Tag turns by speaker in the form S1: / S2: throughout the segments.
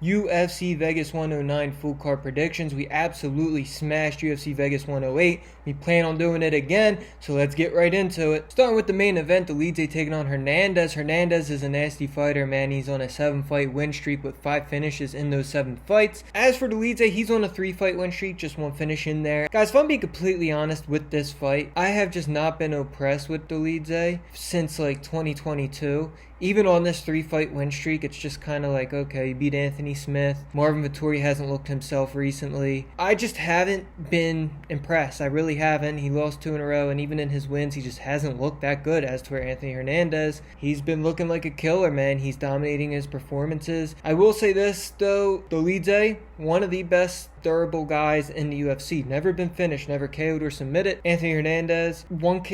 S1: UFC Vegas 109 full card predictions. We absolutely smashed UFC Vegas 108. We plan on doing it again, so let's get right into it. Starting with the main event, Deiveson taking on Hernandez. Hernandez is a nasty fighter, man. He's on a 7-fight win streak with 5 finishes in those 7 fights. As for Deiveson, he's on a 3-fight win streak, just 1 finish in there. Guys, if I'm being completely honest with this fight, I have just not been impressed with Deiveson since like 2022. Even on this 3-fight win streak, it's just kind of like, okay, you beat Anthony Smith. Marvin Vettori hasn't looked himself recently. I just haven't been impressed. I really haven't. He lost 2 in a row, and even in his wins, he just hasn't looked that good. As to where Anthony Hernandez, he's been looking like a killer, man. He's dominating his performances. I will say this, though, Deiveson, one of the best durable guys in the UFC. Never been finished, never KO'd or submitted. Anthony Hernandez,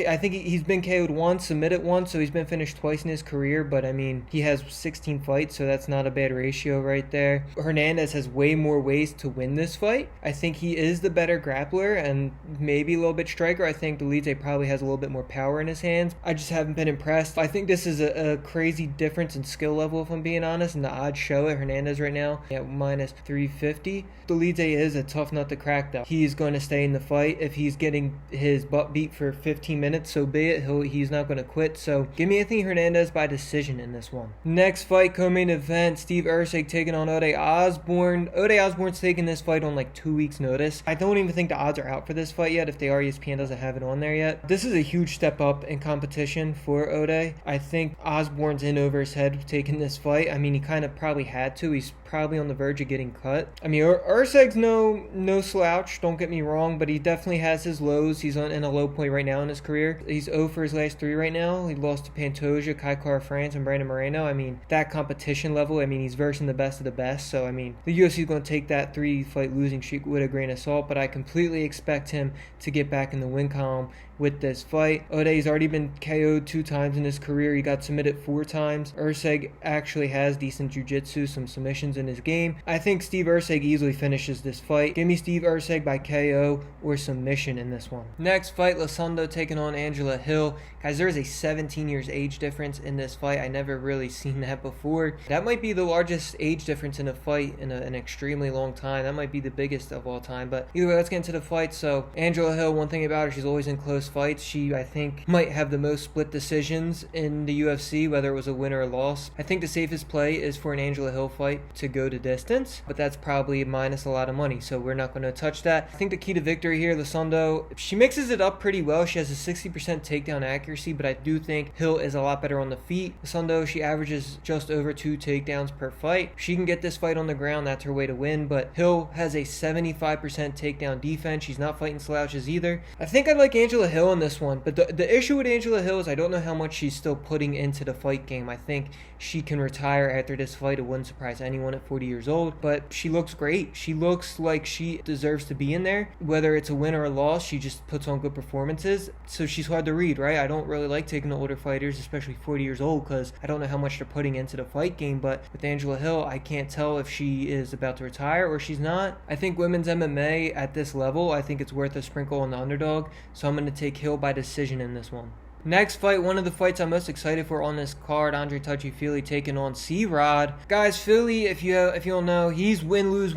S1: I think he's been KO'd once, submitted once, so he's been finished twice in his career, but I mean, he has 16 fights, so that's not a bad ratio right there. Hernandez has way more ways to win this fight. I think he is the better grappler and maybe a little bit striker. I think Deiveson probably has a little bit more power in his hands. I just haven't been impressed. I think this is a crazy difference in skill level, if I'm being honest, and the odds show it. Hernandez right now at minus 350. Deiveson is a tough nut to crack, though. He's going to stay in the fight. If he's getting his butt beat for 15 minutes, so be it. He's not going to quit. So give me Anthony Hernandez by decision in this one. Next fight, co-main event, Ursg taking on Osborne. Osborne's taking this fight on like 2 weeks notice. I don't even think the odds are out for this fight yet. If they are, ESPN doesn't have it on there yet. This is a huge step up in competition for I think Osborne's in over his head taking this fight. I mean, he kind of probably had to. He's probably on the verge of getting cut. I mean, Ursg's no slouch, don't get me wrong, but he definitely has his lows. He's in a low point right now in his career. He's 0 for his last 3 right now. He lost to Pantoja, Kai Kara-France, and Brandon Moreno. I mean, that competition level, I mean, he's versing the best of the best. So, I mean, the UFC is going to take that 3-fight losing streak with a grain of salt, but I completely expect him to get back in the win column with this fight. He's already been KO'd 2 times in his career. He got submitted 4 times. Ursg actually has decent jiu-jitsu, some submissions in his game. I think Ursg easily finishes this fight. Give me Ursg by KO or submission in this one. Next fight, Lando taking on Angela Hill. Guys, there's a 17 years age difference in this fight. I never really seen that before. That might be the largest age difference in a fight in an extremely long time. That might be the biggest of all time. But either way, let's get into the fight. So Angela Hill, one thing about her, she's always in close fights. She, I think, might have the most split decisions in the UFC, whether it was a win or a loss. I think the safest play is for an Angela Hill fight to go to distance, but that's probably minus a lot of money, so we're not going to touch that. I think the key to victory here, Lando, she mixes it up pretty well. She has a 60% takedown accuracy, but I do think Hill is a lot better on the feet. Lando, she averages just over 2 takedowns per fight. She can get this fight on the ground, that's her way to win, but Hill has a 75% takedown defense. She's not fighting slouches either. I think I'd like Angela Hill in this one, but the issue with Angela Hill is I don't know how much she's still putting into the fight game. I think she can retire after this fight. It wouldn't surprise anyone at 40 years old, but she looks great. She looks like she deserves to be in there. Whether it's a win or a loss, she just puts on good performances. So she's hard to read, right? I don't really like taking the older fighters, especially 40 years old, because I don't know how much they're putting into the fight game. But with Angela Hill, I can't tell if she is about to retire or she's not. I think women's MMA at this level, I think it's worth a sprinkle on the underdog. So I'm going to take Hill by decision in this one. Next fight, one of the fights I'm most excited for on this card, Andre Touchy-Fili taking on Crod. Guys, Philly, if you don't know, he's win-lose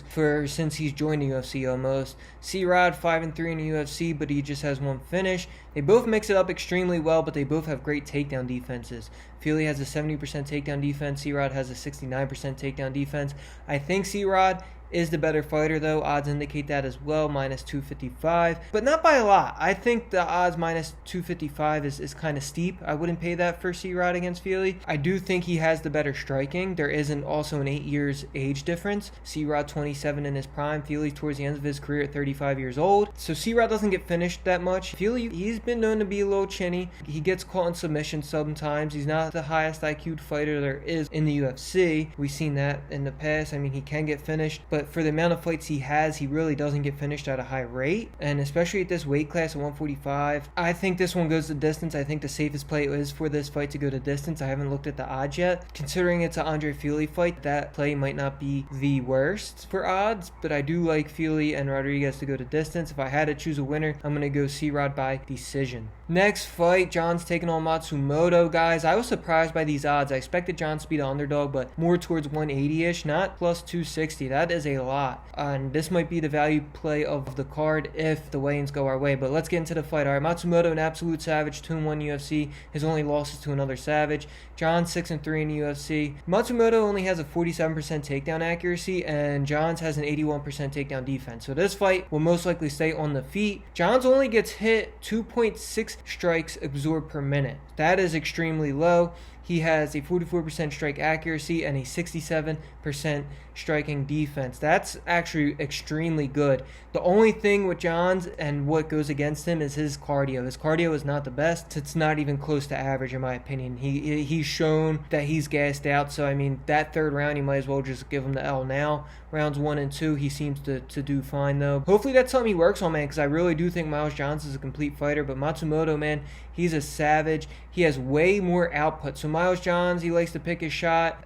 S1: for since he's joined the UFC almost. Crod 5-3 in the UFC, but he just has 1 finish. They both mix it up extremely well, but they both have great takedown defenses. Philly has a 70% takedown defense. Crod has a 69% takedown defense. I think Crod is the better fighter, though. Odds indicate that as well, minus 255, but not by a lot. I think the odds minus 255 is kind of steep. I wouldn't pay that for Crod against Philly. I do think he has the better striking. There isn't also an 8 years age difference. Crod 27 in his prime. Philly towards the end of his career at 35 years old. So Crod doesn't get finished that much. Philly, he's been known to be a little chinny. He gets caught in submission sometimes. He's not the highest IQ fighter there is in the UFC. We've seen that in the past. I mean, he can get finished, but for the amount of fights he has, he really doesn't get finished at a high rate, and especially at this weight class at 145. I think this one goes the distance. I think the safest play is for this fight to go to distance. I haven't looked at the odds yet. Considering it's an Andre Fili fight, that play might not be the worst for odds, but I do like Fili and Rodriguez to go to distance. If I had to choose a winner, I'm going to go Crod by decision. Next fight, John's taking on Matsumoto, guys. I was surprised by these odds. I expected John to be the underdog, but more towards 180-ish, not plus 260. That is a lot. And this might be the value play of the card if the weigh-ins go our way. But let's get into the fight. All right, Matsumoto, an absolute savage, 2-1 UFC. His only losses to another savage. John, 6-3 in the UFC. Matsumoto only has a 47% takedown accuracy, and John's has an 81% takedown defense. So this fight will most likely stay on the feet. John's only gets hit 2.6 strikes absorbed per minute. That is extremely low. He has a 44% strike accuracy and a 67% striking defense. That's actually extremely good. The only thing with Johns and what goes against him is his cardio. His cardio is not the best. It's not even close to average in my opinion. He's shown that he's gassed out. So, I mean, that third round, you might as well just give him the L now. Rounds 1 and 2, he seems to do fine, though. Hopefully that's something he works on, man, because I really do think Miles Johns is a complete fighter. But Matsumoto, man, he's a savage. He has way more output. So Miles Johns, he likes to pick his shot.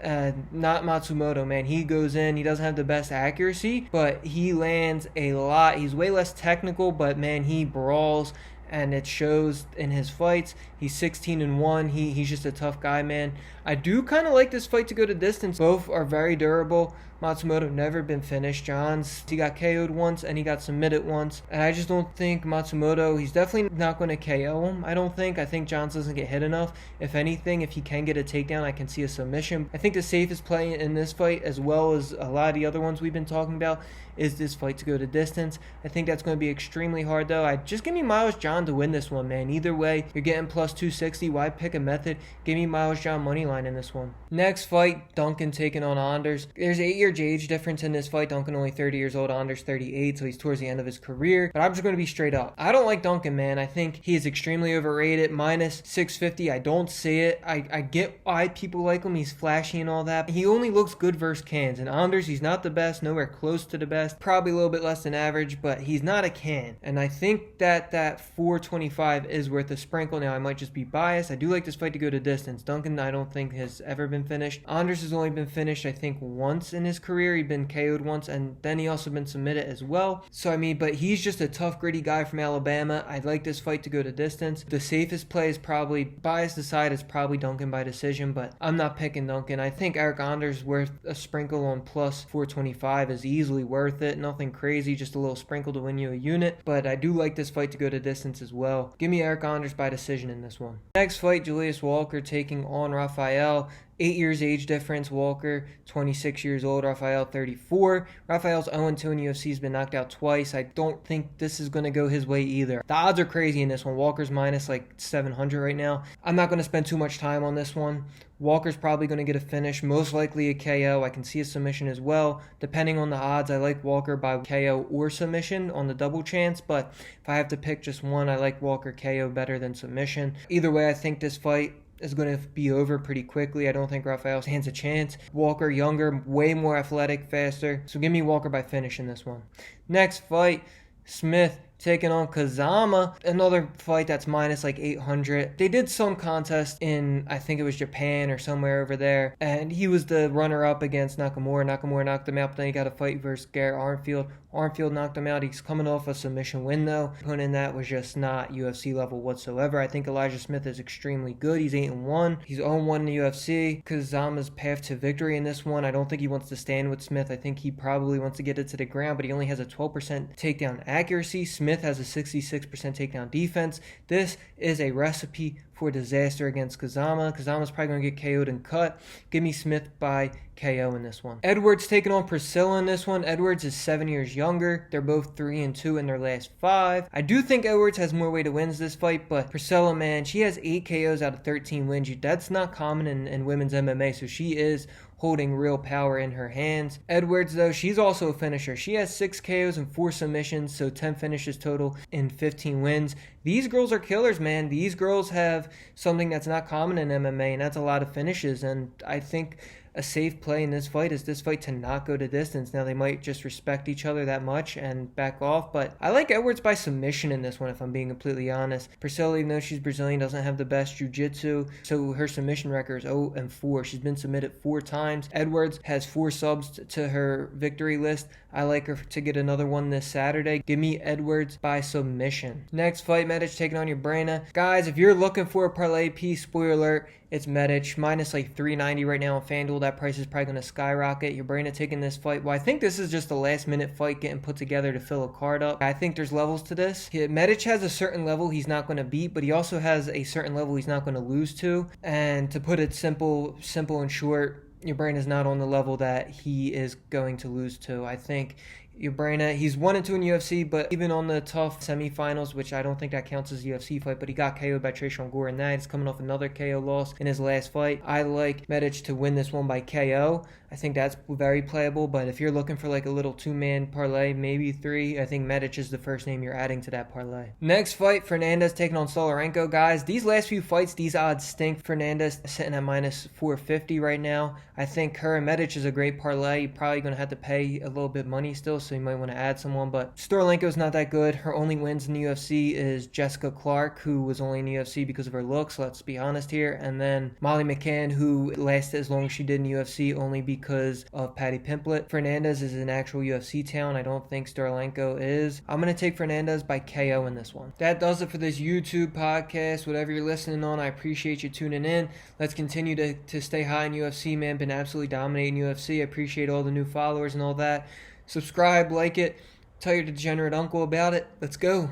S1: Not Matsumoto, man. He goes in. He doesn't have the best accuracy, but he lands a lot. He's way less technical, but, man, he brawls. And it shows in his fights. He's 16-1. He's just a tough guy, man. I do kind of like this fight to go to distance. Both are very durable. Matsumoto never been finished. Johns, he got KO'd once and he got submitted once. And I just don't think Matsumoto, he's definitely not going to KO him. I think Johns doesn't get hit enough. If anything, if he can get a takedown, I can see a submission. I think the safest play in this fight, as well as a lot of the other ones we've been talking about, is this fight to go to distance. I think that's going to be extremely hard, though. Just give me Miles John to win this one, man. Either way, you're getting plus 260. Why pick a method? Give me Miles John money line in this one. Next fight, Duncan taking on Anders. There's an 8-year age difference in this fight. Duncan only 30 years old, Anders 38, so he's towards the end of his career. But I'm just going to be straight up. I don't like Duncan, man. I think he is extremely overrated. Minus 650. I don't see it. I get why people like him. He's flashy and all that. He only looks good versus cans. And Anders, he's not the best. Nowhere close to the best. Probably a little bit less than average, but he's not a can. And I think that 425 is worth a sprinkle. Now, I might just be biased. I do like this fight to go to distance. Duncan, I don't think has ever been finished. Anders has only been finished, I think, once in his career. He'd been KO'd once, and then he also been submitted as well. So, I mean, but he's just a tough, gritty guy from Alabama. I'd like this fight to go to distance. The safest play is probably, biased aside, is probably Duncan by decision, but I'm not picking Duncan. I think Eric Anders worth a sprinkle on plus 425 is easily worth it. Nothing crazy, just a little sprinkle to win you a unit. But I do like this fight to go to distance as well. Give me Eric Anders by decision in this one. Next fight, Julius Walker taking on Raphael. 8 years age difference. Walker, 26 years old. Raphael, 34. Raphael's 0-2 in UFC. He's been knocked out twice. I don't think this is going to go his way either. The odds are crazy in this one. Walker's minus like 700 right now. I'm not going to spend too much time on this one. Walker's probably going to get a finish, most likely a KO. I can see a submission as well. Depending on the odds, I like Walker by KO or submission on the double chance, but if I have to pick just one, I like Walker KO better than submission. Either way, I think this fight is going to be over pretty quickly. I don't think Raphael stands a chance. Walker, younger, way more athletic, faster. So give me Walker by finish in this one. Next fight, Smith taking on Kazama. Another fight that's minus like 800. They did some contest in, I think it was Japan or somewhere over there, and he was the runner-up against Nakamura. Nakamura knocked him out, but then he got a fight versus Garrett Armfield. Armfield knocked him out. He's coming off a submission win, though. Putting in that was just not UFC level whatsoever. I think Elijah Smith is extremely good. He's 8-1. He's 0-1 in the UFC. Kazama's path to victory in this one, I don't think he wants to stand with Smith. I think he probably wants to get it to the ground, but he only has a 12% takedown accuracy. Smith has a 66% takedown defense. This is a recipe for disaster against Kazama. Kazama's probably going to get KO'd and cut. Give me Smith by KO in this one. Edwards taking on Priscilla in this one. Edwards is 7 years younger. They're both 3-2 in their last 5. I do think Edwards has more way to win this fight, but Priscilla, man, she has 8 KOs out of 13 wins. That's not common in women's MMA, so she is holding real power in her hands. Edwards, though, she's also a finisher. She has 6 KOs and 4 submissions, so 10 finishes total in 15 wins. These girls are killers, man. These girls have something that's not common in MMA, and that's a lot of finishes. And I think a safe play in this fight is this fight to not go to distance. Now, they might just respect each other that much and back off, but I like Edwards by submission in this one, if I'm being completely honest. Priscilla, even though she's Brazilian, doesn't have the best jiu-jitsu, so her submission record is 0-4. She's been submitted 4 times. Edwards has 4 subs to her victory list. I like her to get another one this Saturday. Give me Edwards by submission. Next fight, Medic taking on your Brana. Guys, if you're looking for a parlay piece, spoiler alert, it's Medic, minus like 390 right now on FanDuel. That price is probably going to skyrocket. Your Brana taking this fight. Well, I think this is just a last-minute fight getting put together to fill a card up. I think there's levels to this. Medic has a certain level he's not going to beat, but he also has a certain level he's not going to lose to. And to put it simple and short, your Brana is not on the level that he is going to lose to. I think your Brana, he's 1-2 in UFC, but even on the tough semifinals, which I don't think that counts as a UFC fight, but he got KO'd by Trayshawn Gore, and that he's coming off another KO loss in his last fight. I like Medic to win this one by KO. I think that's very playable, but if you're looking for like a little 2-man parlay, maybe 3, I think Medic is the first name you're adding to that parlay. Next fight, Fernandez taking on Sterlingo. Guys, these last few fights, these odds stink. Fernandez sitting at minus 450 right now. I think her and Medic is a great parlay. You're probably going to have to pay a little bit of money still, so you might want to add someone, but Sterlingo's not that good. Her only wins in the UFC is Jessica Clark, who was only in the UFC because of her looks, let's be honest here, and then Molly McCann, who lasted as long as she did in the UFC only because of Patty Pimblett. Fernandez is an actual UFC talent. I don't think Sterlingo is. I'm going to take Fernandez by KO in this one. That does it for this YouTube podcast. Whatever you're listening on, I appreciate you tuning in. Let's continue to stay high in UFC, man. Been absolutely dominating UFC. I appreciate all the new followers and all that. Subscribe, like it, tell your degenerate uncle about it. Let's go.